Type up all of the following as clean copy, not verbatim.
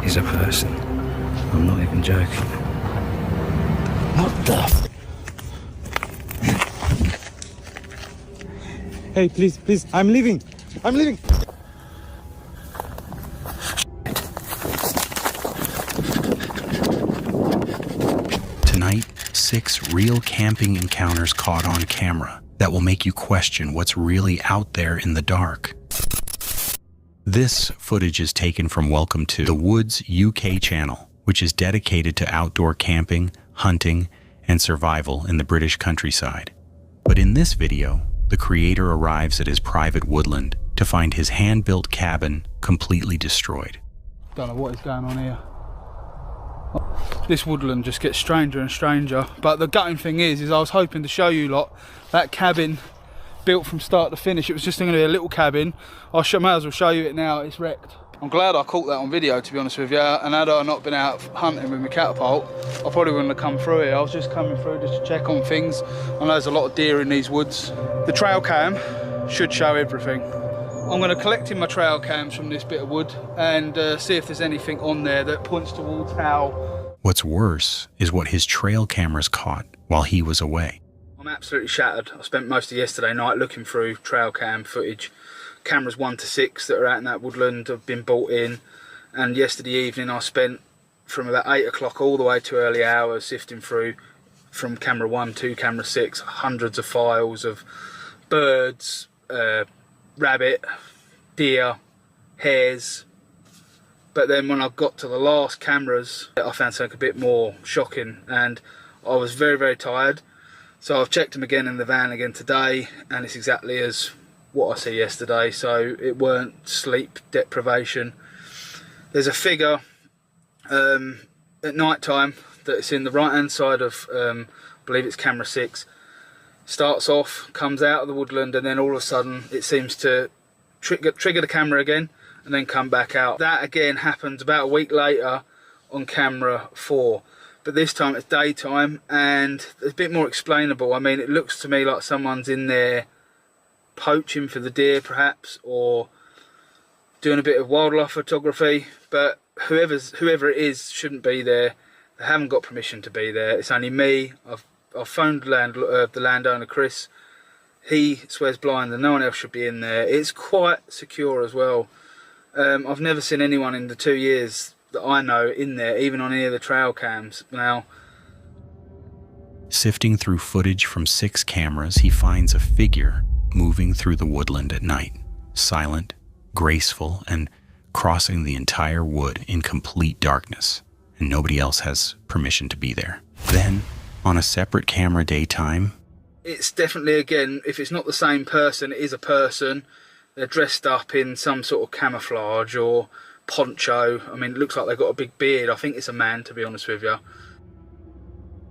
is a person. I'm not even joking. What the Hey, please, please, I'm leaving. I'm leaving. Tonight, 6 real camping encounters caught on camera that will make you question what's really out there in the dark. This footage is taken from Welcome to the Woods UK channel, which is dedicated to outdoor camping, hunting, and survival in the British countryside. But in this video, the creator arrives at his private woodland to find his hand-built cabin completely destroyed. Don't know what is going on here. This woodland just gets stranger and stranger, but the gutting thing is I was hoping to show you lot that cabin built from start to finish. It was just going to be a little cabin. I may as well show you it now. It's wrecked. I'm glad I caught that on video, to be honest with you, and had I not been out hunting with my catapult, I probably wouldn't have come through here. I was just coming through just to check on things. I know there's a lot of deer in these woods. The trail cam should show everything. I'm going to collect in my trail cams from this bit of wood and see if there's anything on there that points towards how... What's worse is what his trail cameras caught while he was away. I'm absolutely shattered. I spent most of yesterday night looking through trail cam footage. Cameras 1 to 6 that are out in that woodland have been bought in, and yesterday evening I spent from about 8 o'clock all the way to early hours sifting through from camera 1 to camera 6 hundreds of files of birds, rabbit, deer, hares. But then when I got to the last cameras, I found something a bit more shocking, and I was very, very tired. So I've checked them again in the van again today, and it's exactly as what I see yesterday. So it weren't sleep deprivation. There's a figure at night time that's in the right hand side of I believe it's camera 6. Starts off, comes out of the woodland, and then all of a sudden it seems to trigger the camera again and then come back out. That again happened about a week later on camera 4. But this time it's daytime and it's a bit more explainable. I mean, it looks to me like someone's in there poaching for the deer perhaps, or doing a bit of wildlife photography, but whoever it is shouldn't be there. They haven't got permission to be there. It's only me. I've phoned the landowner Chris. He swears blind that no one else should be in there. It's quite secure as well. I've never seen anyone in the 2 years that I know in there, even on any of the trail cams. Now, sifting through footage from 6 cameras, he finds a figure moving through the woodland at night, silent, graceful, and crossing the entire wood in complete darkness, and nobody else has permission to be there. Then, on a separate camera daytime, it's definitely, again, if it's not the same person, it is a person. They're dressed up in some sort of camouflage or poncho. I mean, it looks like they've got a big beard. I think it's a man, to be honest with you.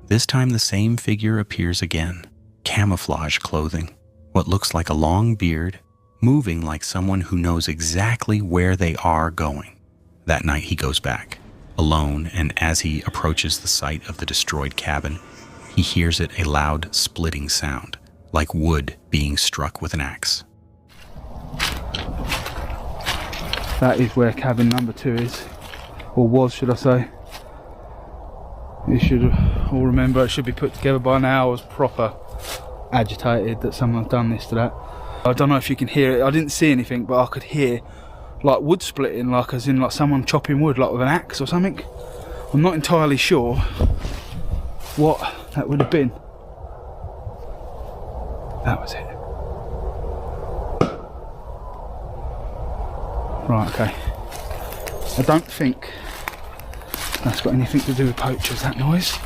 This time the same figure appears again. Camouflage clothing, what looks like a long beard, moving like someone who knows exactly where they are going. That night he goes back, alone, and as he approaches the site of the destroyed cabin, he hears it a loud splitting sound, like wood being struck with an axe. That is where cabin number 2 is, or was, should I say. You should all remember, it should be put together by now. I was proper agitated that someone's done this to that. I don't know if you can hear it. I didn't see anything, but I could hear like wood splitting, like as in like someone chopping wood, like with an axe or something. I'm not entirely sure what that would have been. That was it. Right, okay. I don't think that's got anything to do with poachers, that noise.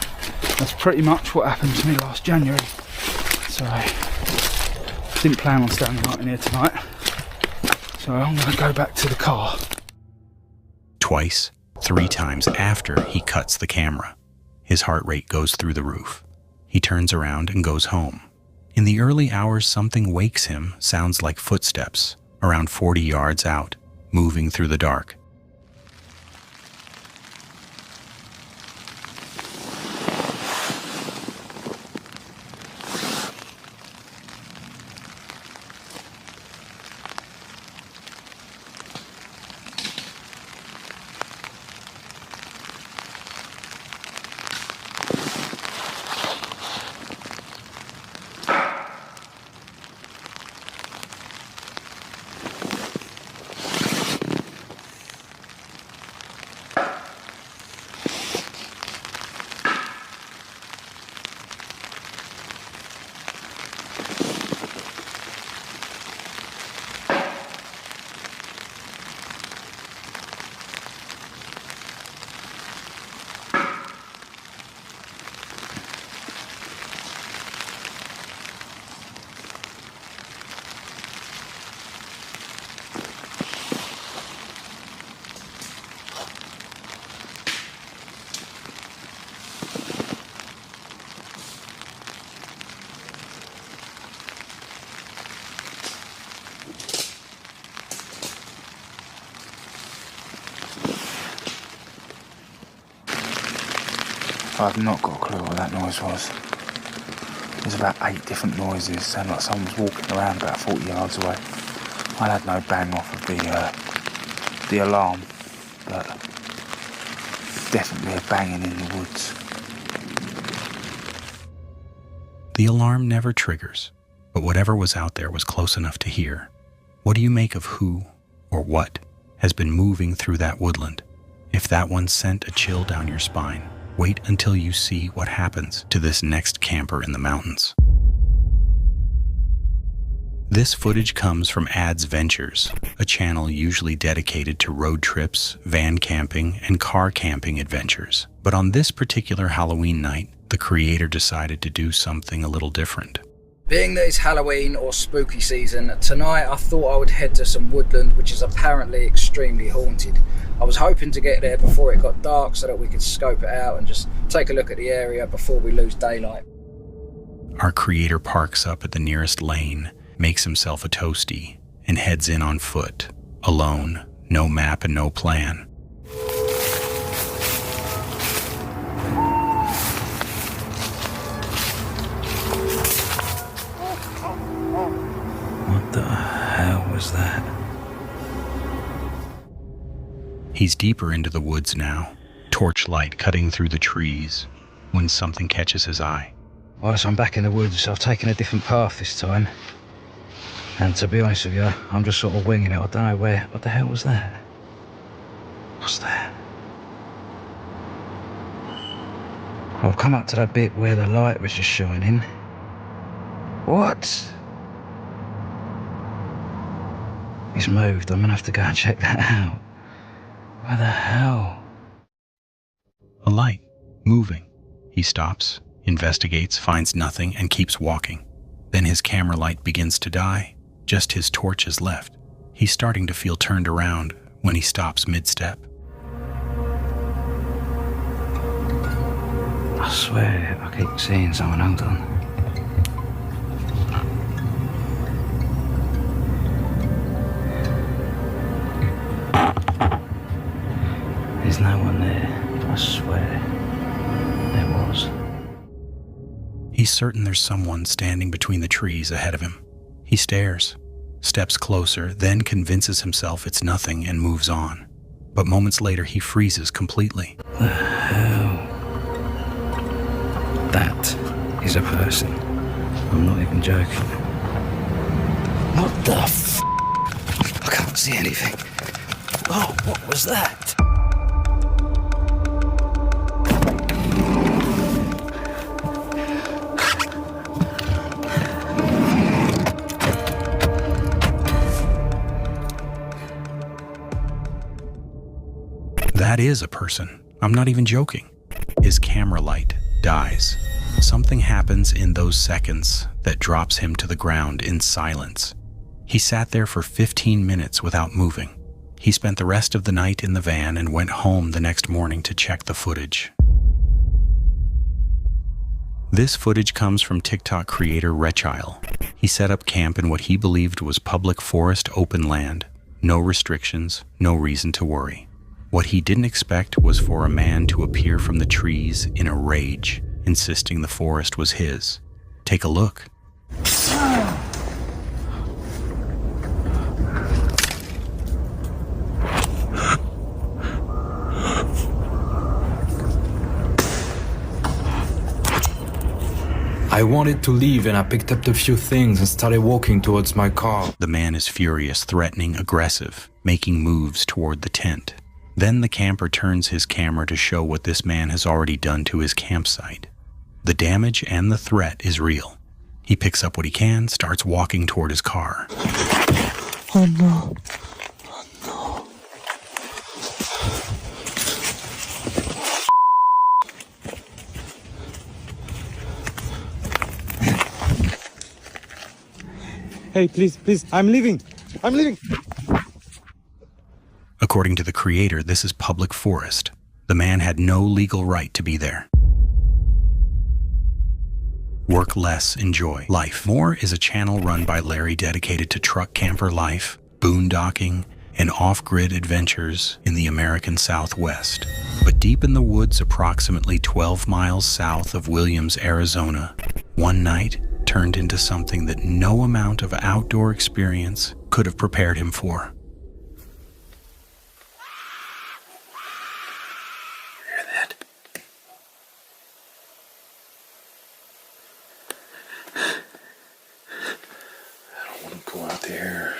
That's pretty much what happened to me last January. So, didn't plan on staying the night in here tonight. So I'm going to go back to the car. Twice, 3 times after he cuts the camera, his heart rate goes through the roof. He turns around and goes home. In the early hours, something wakes him, sounds like footsteps, around 40 yards out, moving through the dark. I've not got a clue what that noise was. There's about 8 different noises, sound like someone was walking around about 40 yards away. I had no bang off of the alarm, but definitely a banging in the woods. The alarm never triggers, but whatever was out there was close enough to hear. What do you make of who or what has been moving through that woodland? If that one sent a chill down your spine, wait until you see what happens to this next camper in the mountains. This footage comes from Ads Ventures, a channel usually dedicated to road trips, van camping, and car camping adventures. But on this particular Halloween night, the creator decided to do something a little different. Being that it's Halloween or spooky season, tonight I thought I would head to some woodland which is apparently extremely haunted. I was hoping to get there before it got dark so that we could scope it out and just take a look at the area before we lose daylight. Our creator parks up at the nearest lane, makes himself a toastie, and heads in on foot, alone, no map and no plan. What the hell was that? He's deeper into the woods now, torchlight cutting through the trees, when something catches his eye. Well, so I'm back in the woods. I've taken a different path this time. And to be honest with you, I'm just sort of winging it. I don't know where. What the hell was that? What's that? I've come up to that bit where the light was just shining. What? He's moved. I'm gonna have to go and check that out. Where the hell? A light, moving. He stops, investigates, finds nothing, and keeps walking. Then his camera light begins to die. Just his torch is left. He's starting to feel turned around when he stops mid-step. I swear, I keep seeing someone. Hold on. There's no one there. I swear. There was. He's certain there's someone standing between the trees ahead of him. He stares, steps closer, then convinces himself it's nothing and moves on. But moments later, he freezes completely. The hell? That is a person. I'm not even joking. What the f***? I can't see anything. Oh, what was that? That is a person. I'm not even joking. His camera light dies. Something happens in those seconds that drops him to the ground in silence. He sat there for 15 minutes without moving. He spent the rest of the night in the van and went home the next morning to check the footage. This footage comes from TikTok creator Rechile. He set up camp in what he believed was public forest open land. No restrictions, no reason to worry. What he didn't expect was for a man to appear from the trees in a rage, insisting the forest was his. Take a look. I wanted to leave and I picked up a few things and started walking towards my car. The man is furious, threatening, aggressive, making moves toward the tent. Then the camper turns his camera to show what this man has already done to his campsite. The damage and the threat is real. He picks up what he can, starts walking toward his car. Oh no. Oh no. Hey, please, I'm leaving. According to the creator, this is public forest. The man had no legal right to be there. Work less, enjoy life. More is a channel run by Larry dedicated to truck camper life, boondocking, and off-grid adventures in the American Southwest. But deep in the woods, approximately 12 miles south of Williams, Arizona, one night turned into something that no amount of outdoor experience could have prepared him for. Hear that? I don't want to go out there.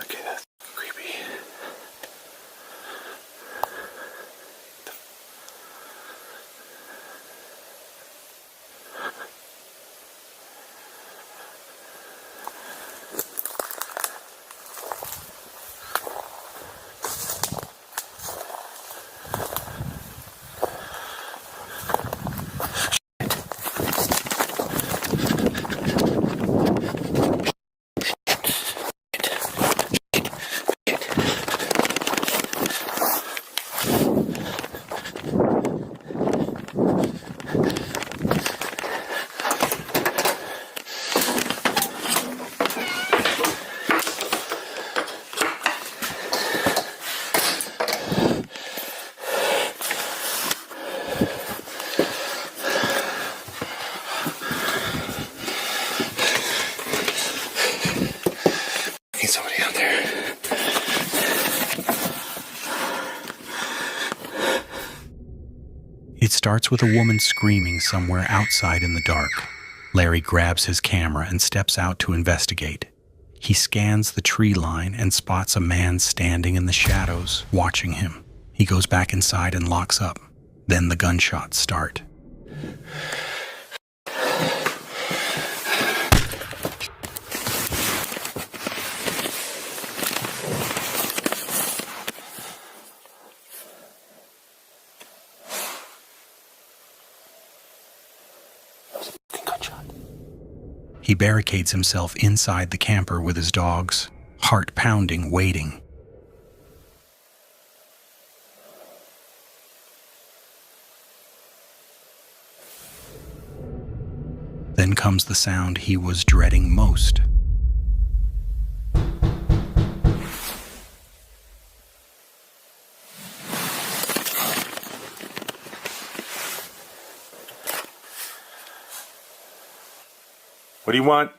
Okay, that's creepy. Need somebody out there. It starts with a woman screaming somewhere outside in the dark. Larry grabs his camera and steps out to investigate. He scans the tree line and spots a man standing in the shadows, watching him. He goes back inside and locks up. Then the gunshots start. He barricades himself inside the camper with his dogs, heart pounding, waiting. Then comes the sound he was dreading most. What do you want?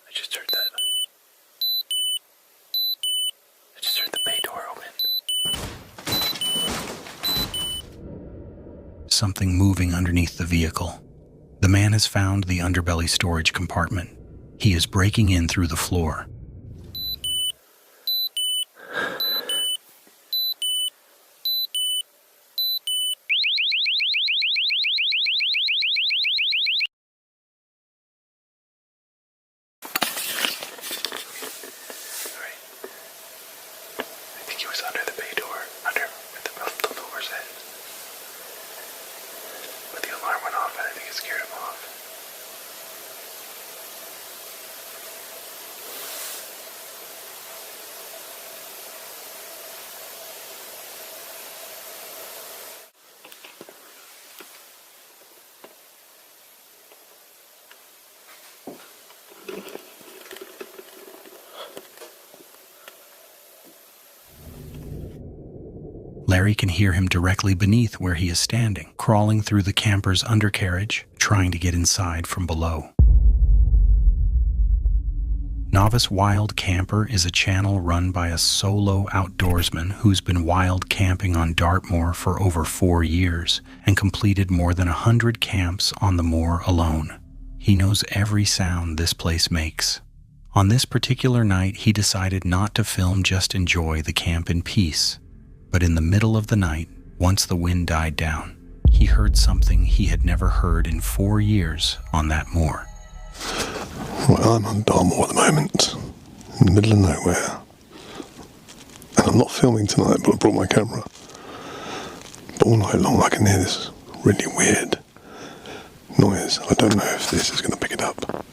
I just heard that. I just heard the bay door open. Something moving underneath the vehicle. The man has found the underbelly storage compartment. He is breaking in through the floor. He was under the bay door, under where the door's at. But the alarm went off and I think it scared him off. Larry can hear him directly beneath where he is standing, crawling through the camper's undercarriage, trying to get inside from below. Novice Wild Camper is a channel run by a solo outdoorsman who's been wild camping on Dartmoor for over 4 years and completed more than 100 camps on the moor alone. He knows every sound this place makes. On this particular night, he decided not to film, just enjoy the camp in peace. But in the middle of the night, once the wind died down, he heard something he had never heard in 4 years on that moor. Well, I'm on Dartmoor at the moment, in the middle of nowhere. And I'm not filming tonight, but I brought my camera. But all night long I can hear this really weird noise. I don't know if this is going to pick it up.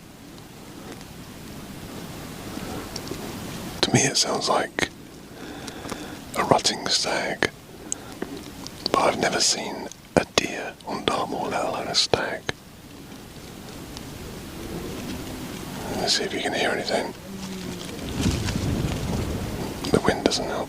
To me it sounds like a rutting stag. But I've never seen a deer on Dartmoor, let alone a stag. Let's see if you can hear anything. The wind doesn't help.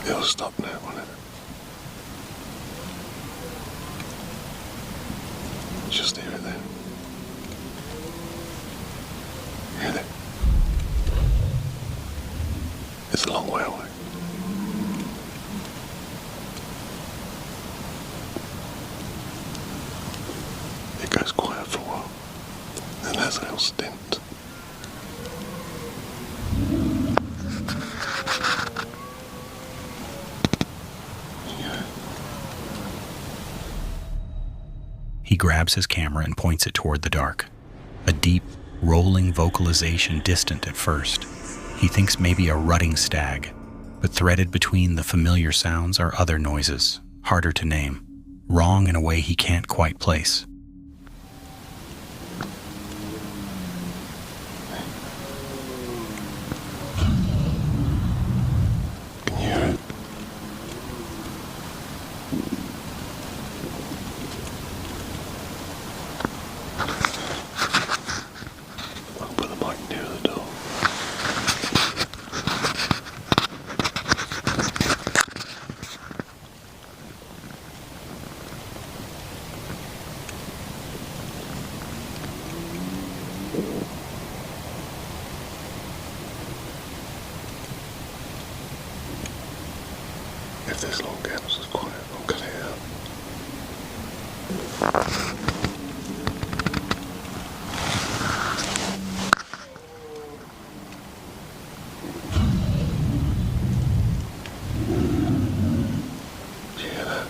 It'll stop now, won't it? Just hear it then. Hear it? It's a long way away. It goes quiet for a while, then there's a little stint. He grabs his camera and points it toward the dark. A deep, rolling vocalization, distant at first. He thinks maybe a rutting stag, but threaded between the familiar sounds are other noises, harder to name, wrong in a way he can't quite place. Can you hear it? I'll put the mic near the door. If this long gaps is quiet, I'll cut it out. Do you hear that?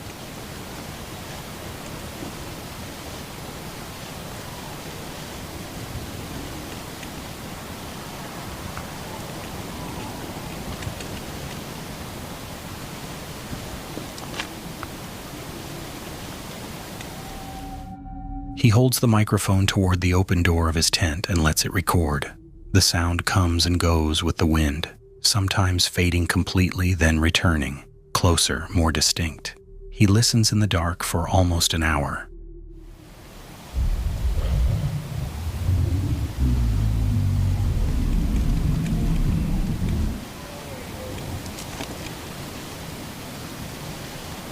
He holds the microphone toward the open door of his tent and lets it record. The sound comes and goes with the wind, sometimes fading completely, then returning, closer, more distinct. He listens in the dark for almost an hour.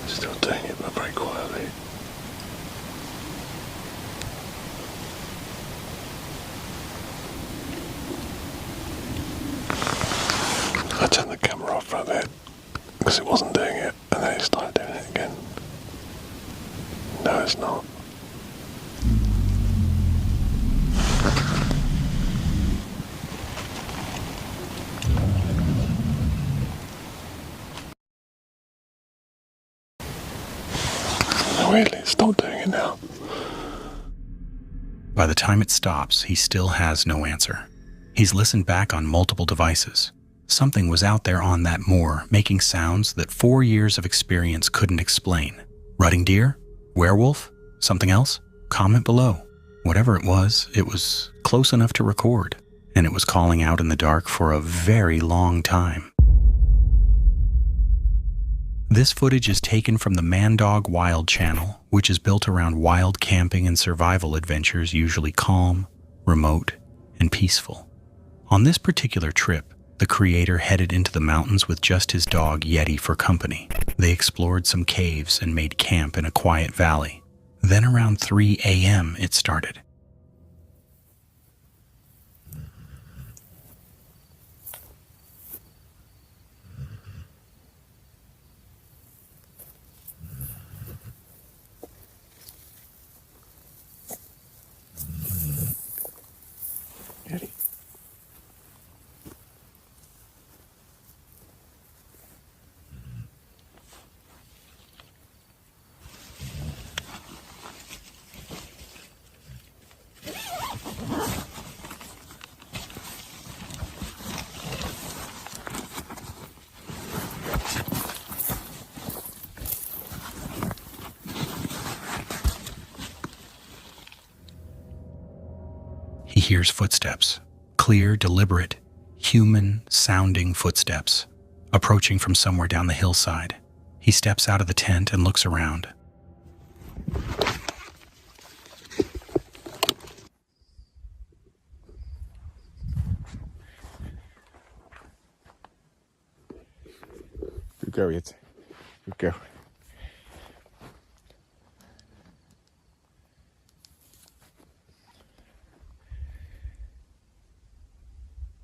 Still doing it, but very quietly. I turned the camera off for a bit because it wasn't doing it, and then it started doing it again. No, it's not. No, really, it's not doing it now. By the time it stops, he still has no answer. He's listened back on multiple devices. Something was out there on that moor, making sounds that 4 years of experience couldn't explain. Rutting deer? Werewolf? Something else? Comment below. Whatever it was close enough to record, and it was calling out in the dark for a very long time. This footage is taken from the Man-Dog Wild channel, which is built around wild camping and survival adventures, usually calm, remote, and peaceful. On this particular trip, the creator headed into the mountains with just his dog Yeti for company. They explored some caves and made camp in a quiet valley. Then around 3 a.m. it started. Yeti. He hears footsteps, clear, deliberate, human-sounding footsteps, approaching from somewhere down the hillside. He steps out of the tent and looks around. Good go, Yeti. Good go.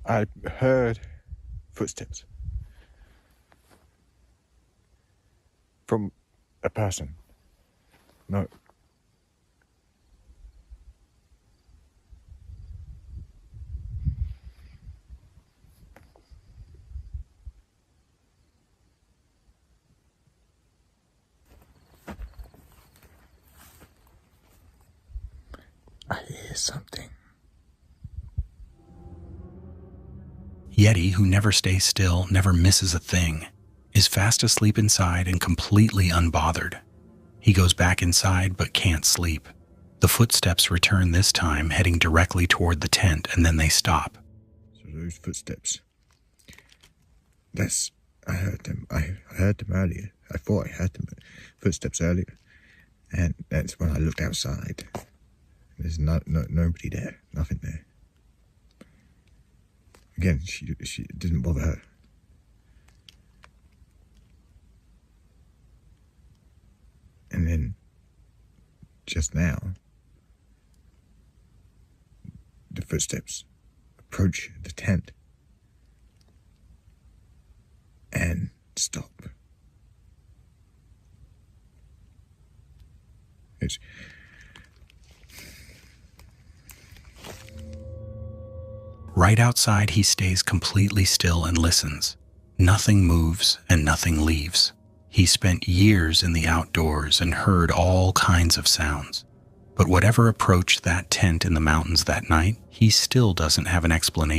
I heard footsteps from a person. No. I hear something. Yeti, who never stays still, never misses a thing, is fast asleep inside and completely unbothered. He goes back inside but can't sleep. The footsteps return this time, heading directly toward the tent, and then they stop. So those footsteps. I heard them. I heard them earlier. I thought I heard them footsteps earlier. And that's when I looked outside. There's nobody there. Nothing there. Again, she didn't bother her. And then, just now, the footsteps approach the tent and stop. It's Right outside, he stays completely still and listens. Nothing moves and nothing leaves. He spent years in the outdoors and heard all kinds of sounds. But whatever approached that tent in the mountains that night, he still doesn't have an explanation.